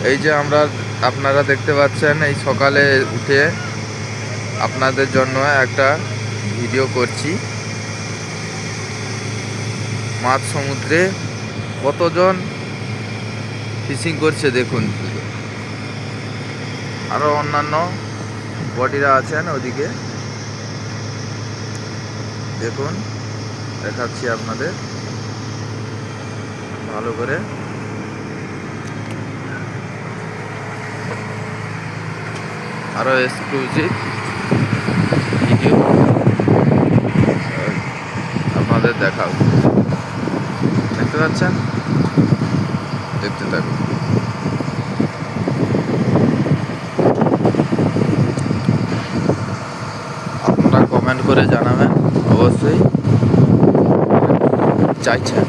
এই যে আপনারা দেখতে পাচ্ছেন, এই সকালে উঠে আপনাদের জন্য একটা ভিডিও করছি। মাঝ সমুদ্রে কতজন ফিশিং করছে দেখুন। আরও অন্যান্য বডিরা আছেন ওদিকে, দেখুন দেখাচ্ছি আপনাদের ভালো করে। আরও এক্সক্লুসিভ ভিডিও আপনাদের দেখাবো। দেখতে পাচ্ছেন, দেখতে থাকুন। আপনারা কমেন্ট করে জানাবেন অবশ্যই চাইছেন।